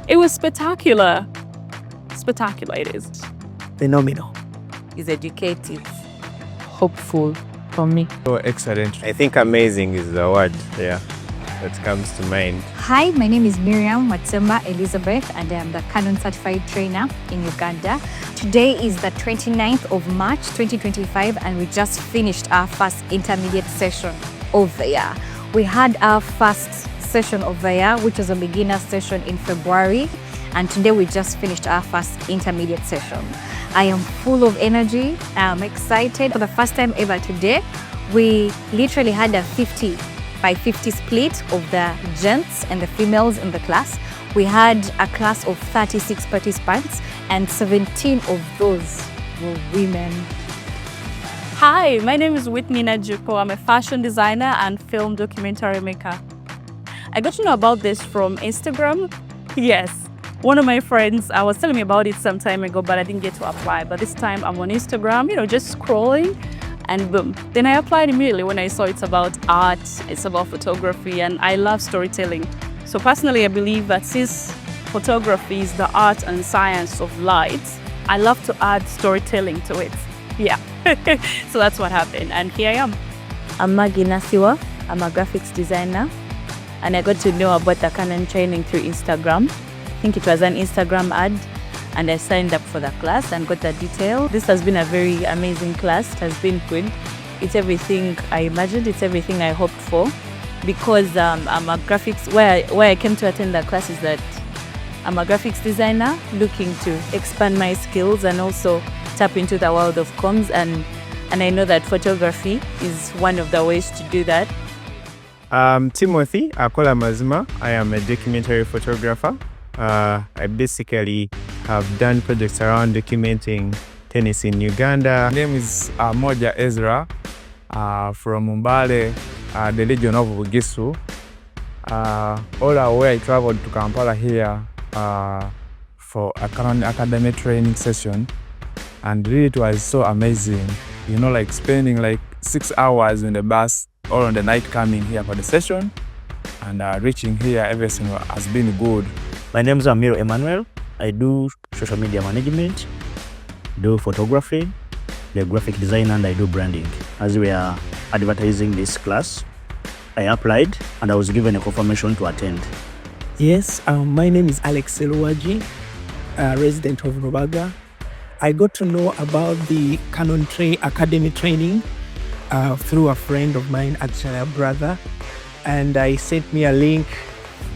It was spectacular. Spectacular it is. Phenomenal. Is educative, hopeful for me. So excellent. I think amazing is the word, that comes to mind. Hi, my name is Miriam Watsemba Elizabeth, and I am the Canon Certified Trainer in Uganda. Today is the 29th of March 2025, and we just finished our first intermediate session of the year. We had our first session of the year, which was a beginner session in February, and today we just finished our first intermediate session. I am full of energy. I'm excited. For the first time ever today, we literally had a 50 by 50 split of the gents and the females in the class. We had a class of 36 participants, and 17 of those were women. Hi, my name is Whitney Najuko. I'm a fashion designer and film documentary maker. I got to know about this from Instagram. Yes, one of my friends was telling me about it some time ago, but I didn't get to apply. But this time I'm on Instagram, just scrolling, and boom. Then I applied immediately when I saw it's about art, it's about photography, and I love storytelling. So personally, I believe that since photography is the art and science of light, I love to add storytelling to it. Yeah, so that's what happened, and here I am. I'm Maggie Nasiwa. I'm a graphics designer, and I got to know about the Canon training through Instagram. I think it was an Instagram ad, and I signed up for the class and got the detail. This has been a very amazing class. It has been good. It's everything I imagined. It's everything I hoped for, because I'm a graphics, where I came to attend the class is that I'm a graphics designer looking to expand my skills and also tap into the world of comms, and I know that photography is one of the ways to do that. Timothy Akola Mazima. I am a documentary photographer. I basically have done projects around documenting tennis in Uganda. My name is Moja Ezra from Mbale, the region of Bugisu. All the way I traveled to Kampala here for a Canon Academy training session, and really it was so amazing. Like spending like 6 hours in the bus or on the night coming here for the session, and reaching here, everything has been good. My name is Amiro Emmanuel. I do social media management, do photography, the graphic design, and I do branding. As we are advertising this class, I applied and I was given a confirmation to attend. Yes, my name is Alex Seluwaji, a resident of Rubaga. I got to know about the Canon Academy training through a friend of mine, actually a brother, and I sent me a link.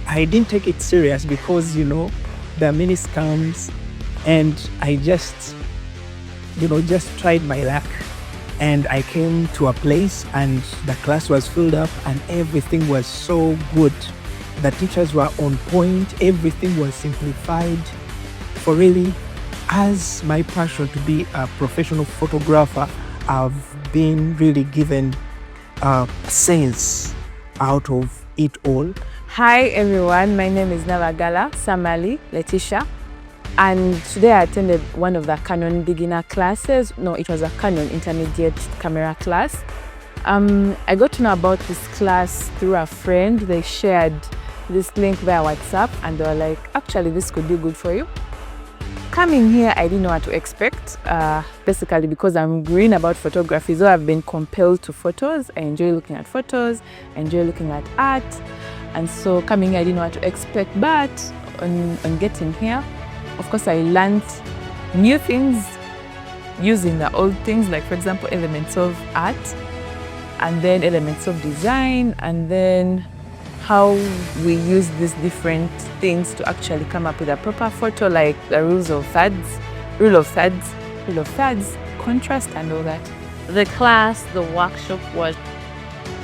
I didn't take it serious because, there are many scams, and I just tried my luck. And I came to a place and the class was filled up and everything was so good. The teachers were on point, everything was simplified. For really, as my passion to be a professional photographer, I've been really given a sense out of it all. Hi everyone, my name is Navagala Samali Letitia, and today I attended one of the Canon beginner classes. No, it was a Canon intermediate camera class. I got to know about this class through a friend. They shared this link via WhatsApp and they were like, actually this could be good for you. Coming here, I didn't know what to expect, basically because I'm green about photography, so I've been compelled to photos. I enjoy looking at photos, I enjoy looking at art. And so coming here, I didn't know what to expect, but on getting here, of course, I learned new things using the old things, like for example, elements of art, and then elements of design, and then how we use these different things to actually come up with a proper photo, like the rule of thirds, contrast, and all that. The class, the workshop was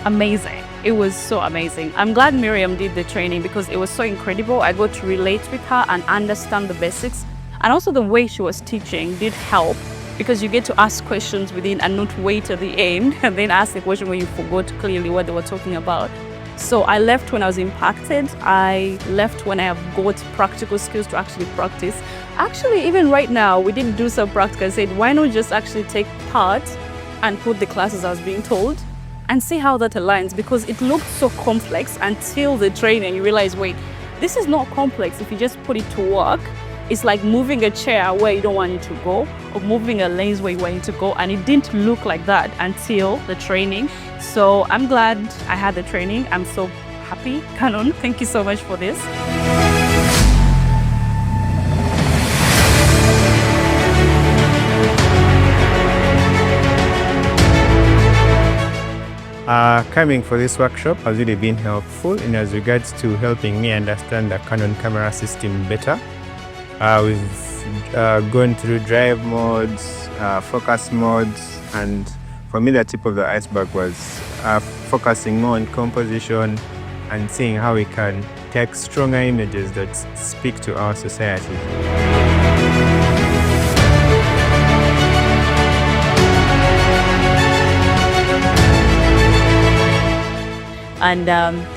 amazing. It was so amazing. I'm glad Miriam did the training because it was so incredible. I got to relate with her and understand the basics. And also the way she was teaching did help because you get to ask questions within and not wait at the end and then ask the question where you forgot clearly what they were talking about. So I left when I was impacted. I left when I have got practical skills to actually practice. Actually, even right now, we didn't do some practical. I said, why not just actually take part and put the classes I was being told and see how that aligns, because it looked so complex until the training. You realize, wait, this is not complex if you just put it to work. It's like moving a chair where you don't want it to go, or moving a lens where you want it to go, and it didn't look like that until the training. So I'm glad I had the training. I'm so happy. Canon, thank you so much for this. Coming for this workshop has really been helpful in as regards to helping me understand the Canon camera system better. We've gone through drive modes, focus modes, and for me the tip of the iceberg was focusing more on composition and seeing how we can take stronger images that speak to our society. And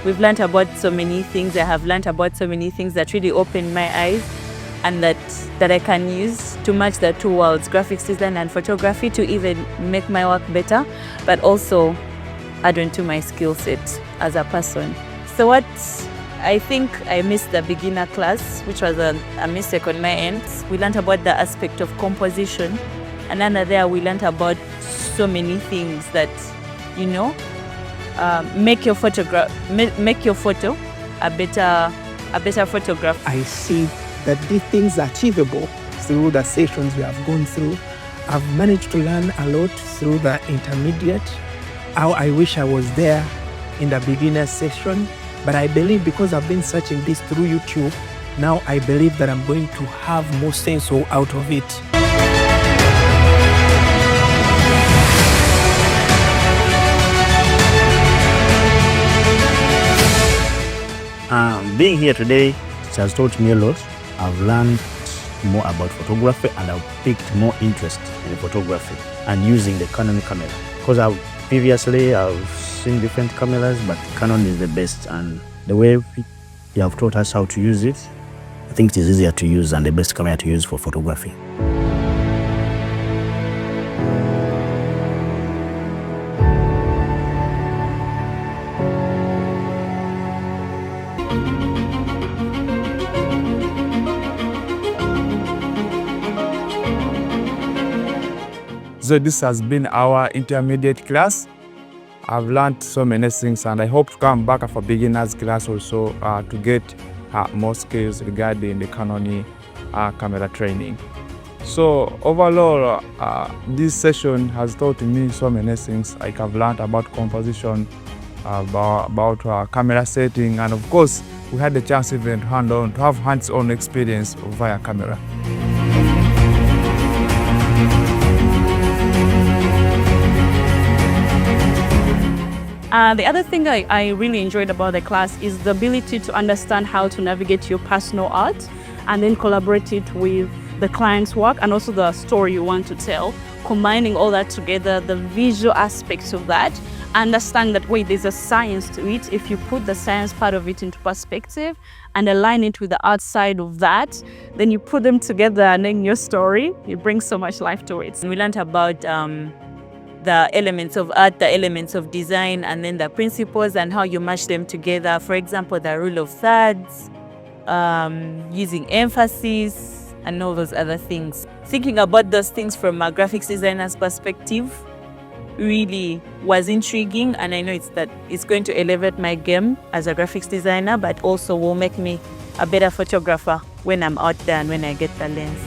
we've learned about so many things. I have learned about so many things that really opened my eyes, and that I can use to match the two worlds, graphics design and photography, to even make my work better, but also add on to my skill set as a person. So what I think I missed the beginner class, which was a mistake on my end. We learned about the aspect of composition, and under there we learned about so many things that, you know, make your photo a better photograph. I see that these things are achievable through the sessions we have gone through. I've managed to learn a lot through the intermediate. How I wish I was there in the beginner session, but I believe because I've been searching this through YouTube, now I believe that I'm going to have more sense out of it. Being here today, it has taught me a lot. I've learned more about photography, and I've picked more interest in photography and using the Canon camera. Because previously I've seen different cameras, but Canon is the best, and the way you have taught us how to use it, I think it is easier to use and the best camera to use for photography. So this has been our intermediate class. I've learned so many things, and I hope to come back for beginners class also to get more skills regarding the Canon camera training. So overall, this session has taught me so many things. Like I've learned about composition, about camera setting, and of course, we had the chance even to have hands-on experience via camera. The other thing I really enjoyed about the class is the ability to understand how to navigate your personal art and then collaborate it with the client's work and also the story you want to tell, combining all that together, the visual aspects of that, understand that, wait, there's a science to it. If you put the science part of it into perspective and align it with the art side of that, then you put them together and then your story, it brings so much life to it. We learned about the elements of art, the elements of design, and then the principles and how you mash them together. For example, the rule of thirds, using emphasis, and all those other things. Thinking about those things from a graphics designer's perspective really was intriguing, and I know it's going to elevate my game as a graphics designer, but also will make me a better photographer when I'm out there and when I get the lens.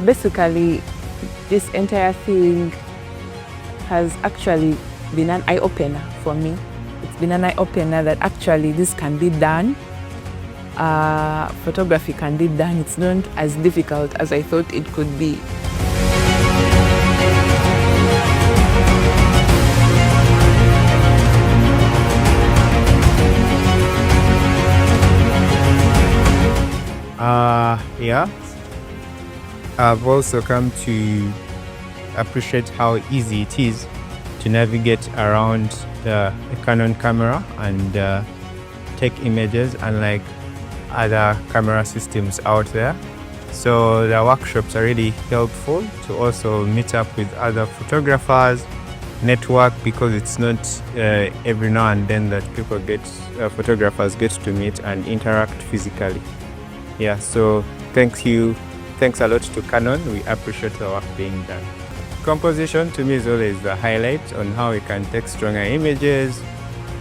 Basically, this entire thing has actually been an eye-opener for me. It's been an eye-opener that actually this can be done. Photography can be done. It's not as difficult as I thought it could be. Yeah. I've also come to appreciate how easy it is to navigate around the Canon camera and take images, unlike other camera systems out there. So the workshops are really helpful to also meet up with other photographers, network, because it's not every now and then that photographers get to meet and interact physically. Yeah, so thanks a lot to Canon. We appreciate the work being done. Composition to me is always the highlight on how we can take stronger images.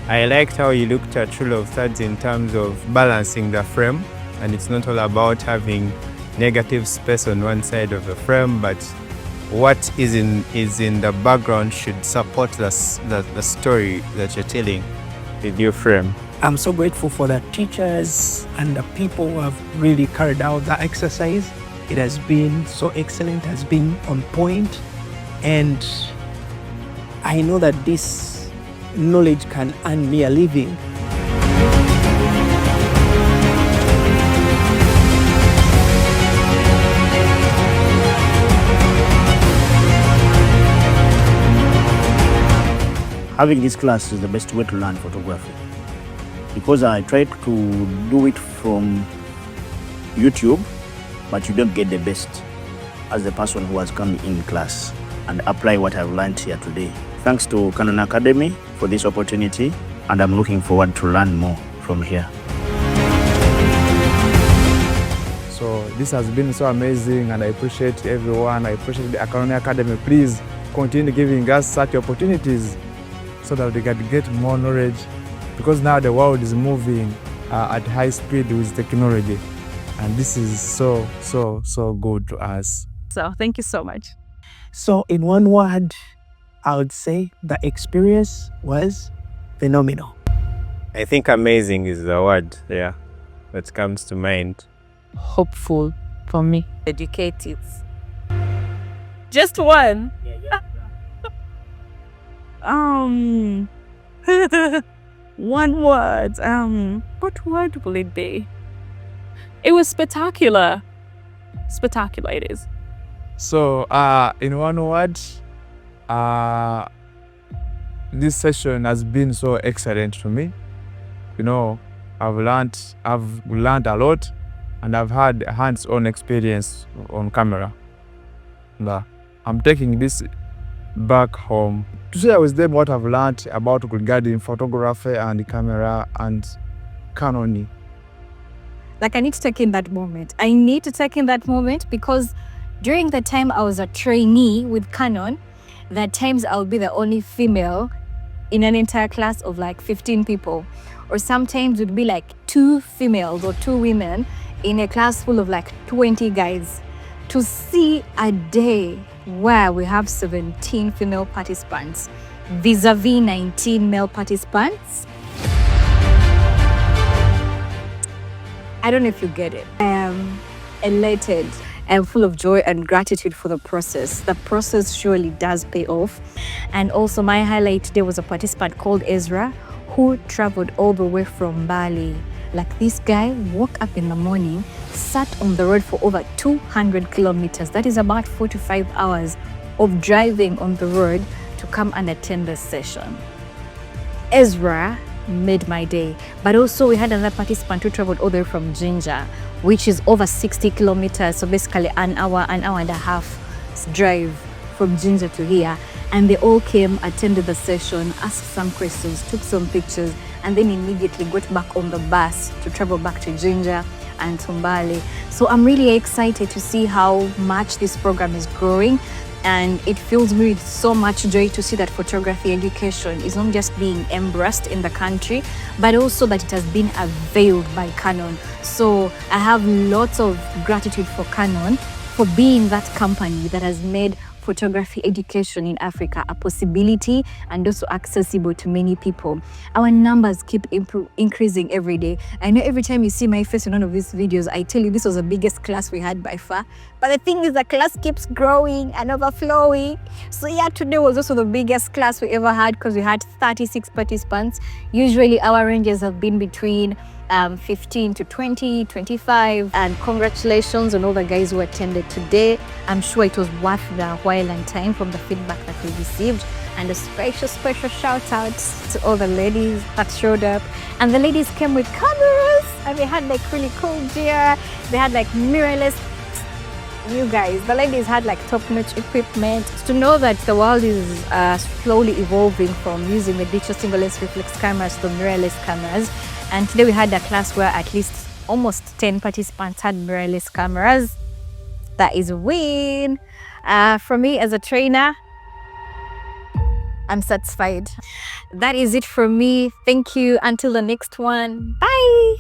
I liked how you looked at rule of thirds in terms of balancing the frame, and it's not all about having negative space on one side of the frame, but what is in the background should support the story that you're telling with your frame. I'm so grateful for the teachers and the people who have really carried out the exercise. It has been so excellent, has been on point, and I know that this knowledge can earn me a living. Having this class is the best way to learn photography, because I tried to do it from YouTube, but you don't get the best as the person who has come in class and apply what I've learned here today. Thanks to Canon Academy for this opportunity, and I'm looking forward to learn more from here. So this has been so amazing, and I appreciate everyone. I appreciate the Canon Academy. Please continue giving us such opportunities so that we can get more knowledge, because now the world is moving at high speed with technology, and this is so good to us. So thank you so much. So in one word, I would say the experience was phenomenal. I think amazing is the word that comes to mind. Hopeful for me. Educative. Just one. One word. What word will it be? It was spectacular. Spectacular it is. So in one word, this session has been so excellent to me. You know, I've learned a lot, and I've had hands-on experience on camera. I'm taking this back home to share with them what I've learned about regarding photography and camera and Canon. Like, I need to take in that moment. I need to take in that moment because during the time I was a trainee with Canon, there are times I'll be the only female in an entire class of like 15 people. Or sometimes it would be like 2 females or 2 women in a class full of like 20 guys. To see a day where we have 17 female participants vis-a-vis 19 male participants, I don't know if you get it. I am elated and full of joy and gratitude for the process. The process surely does pay off. And also my highlight today was a participant called Ezra who traveled all the way from Bali. Like, this guy woke up in the morning, sat on the road for over 200 kilometers. That is about 4 to 5 hours of driving on the road to come and attend this session. Ezra made my day. But also we had another participant who traveled all the way from Jinja, which is over 60 kilometers. So basically an hour and a half drive from Jinja to here. And they all came, attended the session, asked some questions, took some pictures, and then immediately got back on the bus to travel back to Jinja and Tumbali. So I'm really excited to see how much this program is growing, and it fills me with so much joy to see that photography education is not just being embraced in the country, but also that it has been availed by Canon. So I have lots of gratitude for Canon for being that company that has made photography education in Africa a possibility and also accessible to many people. Our numbers keep increasing every day. I know every time you see my face in one of these videos, I tell you this was the biggest class we had by far. But the thing is, the class keeps growing and overflowing. So yeah, today was also the biggest class we ever had because we had 36 participants. Usually our ranges have been between 15 to 20, 25, and congratulations on all the guys who attended today. I'm sure it was worth the while and time from the feedback that we received. And a special shout out to all the ladies that showed up. And the ladies came with cameras and they had like really cool gear. They had like mirrorless You guys, the ladies had like top-notch equipment. To know that the world is slowly evolving from using the digital single-lens reflex cameras to mirrorless cameras. And today we had a class where at least almost 10 participants had mirrorless cameras. That is a win. For me as a trainer, I'm satisfied. That is it for me. Thank you. Until the next one. Bye.